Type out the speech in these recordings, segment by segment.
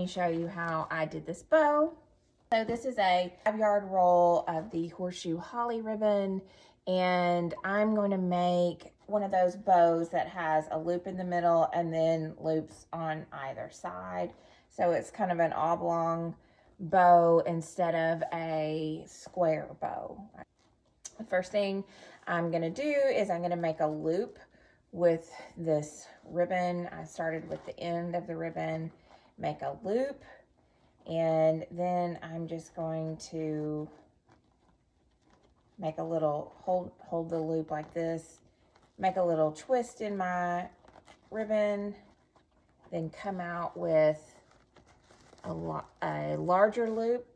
Let me show you how I did this bow. So this is a 5-yard roll of the Horseshoe Holly Ribbon, and I'm going to make one of those bows that has a loop in the middle and then loops on either side. So it's kind of an oblong bow instead of a square bow. The first thing I'm going to do is I'm going to make a loop with this ribbon. I started with the end of the ribbon, make a loop, and then I'm just going to make a little, hold the loop like this, make a little twist in my ribbon, then come out with a larger loop.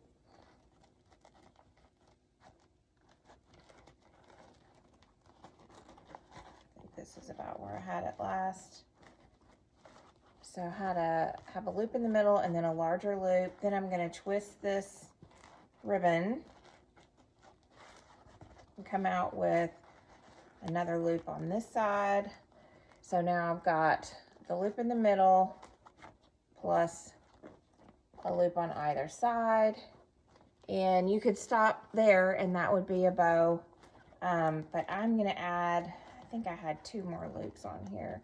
I think this is about where I had it last. So I had to have a loop in the middle and then a larger loop. Then I'm going to twist this ribbon and come out with another loop on this side. So now I've got the loop in the middle plus a loop on either side. And you could stop there and that would be a bow. But I'm going to add, I think I had 2 more loops on here.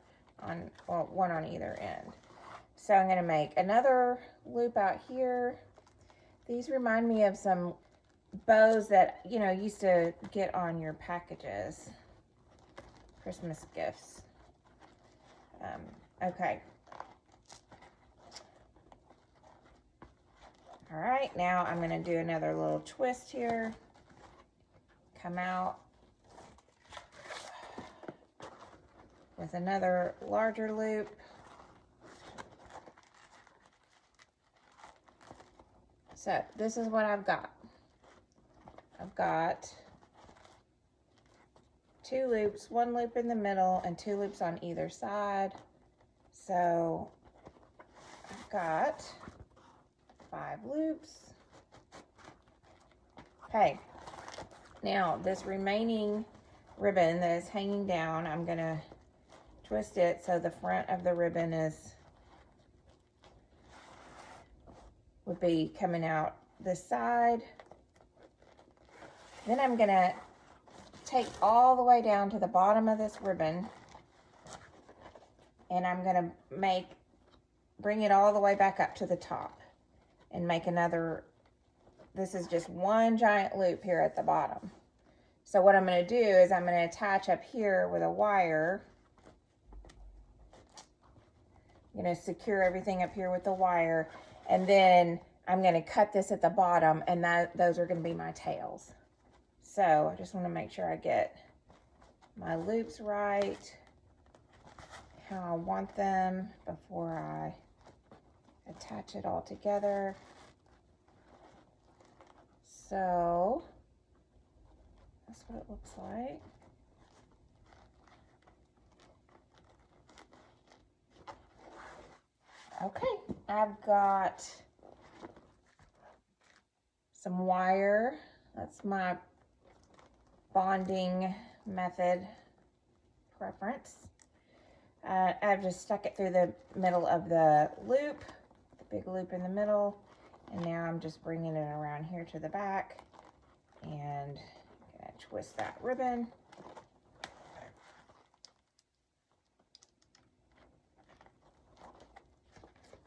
Well, one on either end. So I'm going to make another loop out here. These remind me of some bows that, you know, used to get on your packages, Christmas gifts. Okay. All right, now I'm going to do another little twist here. Come out with another larger loop. So this is what I've got. I've got 2 loops, 1 loop in the middle and 2 loops on either side. So I've got 5 loops. Okay, now this remaining ribbon that is hanging down, I'm gonna twist it so the front of the ribbon would be coming out this side. Then I'm gonna take all the way down to the bottom of this ribbon and I'm gonna bring it all the way back up to the top and make another. This is just one giant loop here at the bottom. So what I'm gonna do is I'm gonna attach up here with a wire. I'm going to secure everything up here with the wire, and then I'm going to cut this at the bottom, and those are going to be my tails. So I just want to make sure I get my loops right, how I want them before I attach it all together. So that's what it looks like. Okay, I've got some wire. That's my bonding method preference. I've just stuck it through the middle of the loop, the big loop in the middle, and now I'm just bringing it around here to the back and I'm gonna twist that ribbon.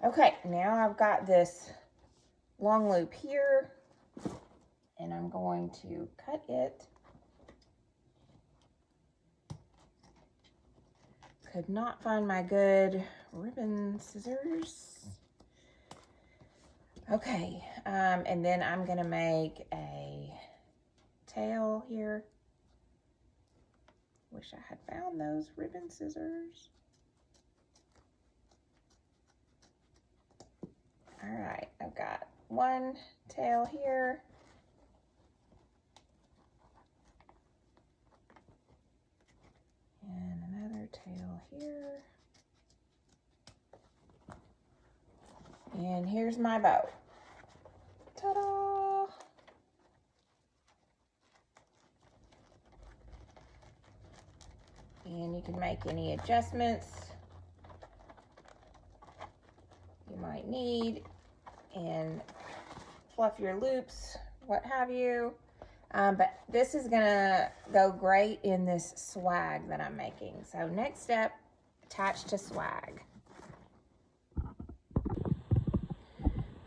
Okay, now I've got this long loop here, and I'm going to cut it. Could not find my good ribbon scissors. Okay, and then I'm gonna make a tail here. Wish I had found those ribbon scissors. All right, I've got one tail here. And another tail here. And here's my bow. Ta-da! And you can make any adjustments you might need. and fluff your loops, what have you. But this is gonna go great in this swag that I'm making. So next step, attach to swag.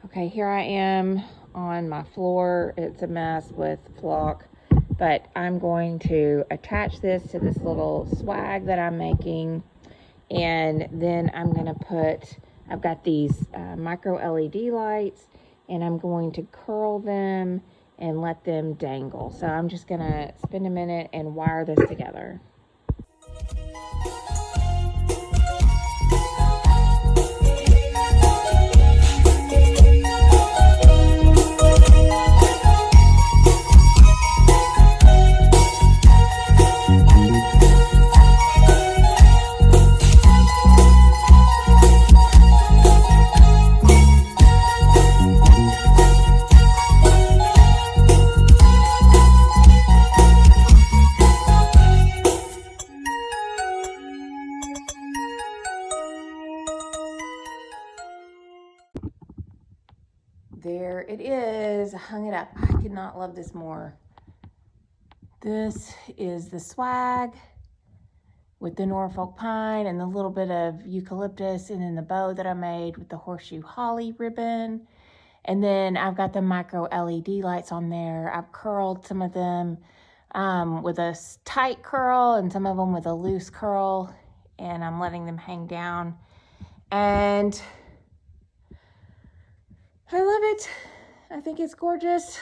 Okay, here I am on my floor. It's a mess with flock, but I'm going to attach this to this little swag that I'm making. And then I'm gonna I've got these micro LED lights, and I'm going to curl them and let them dangle. So I'm just gonna spend a minute and wire this together. There it is. I hung it up. I could not love this more. This is the swag with the Norfolk pine and the little bit of eucalyptus, and then the bow that I made with the Horseshoe Holly Ribbon. And then I've got the micro LED lights on there. I've curled some of them with a tight curl and some of them with a loose curl, and I'm letting them hang down. And I love it. I think it's gorgeous.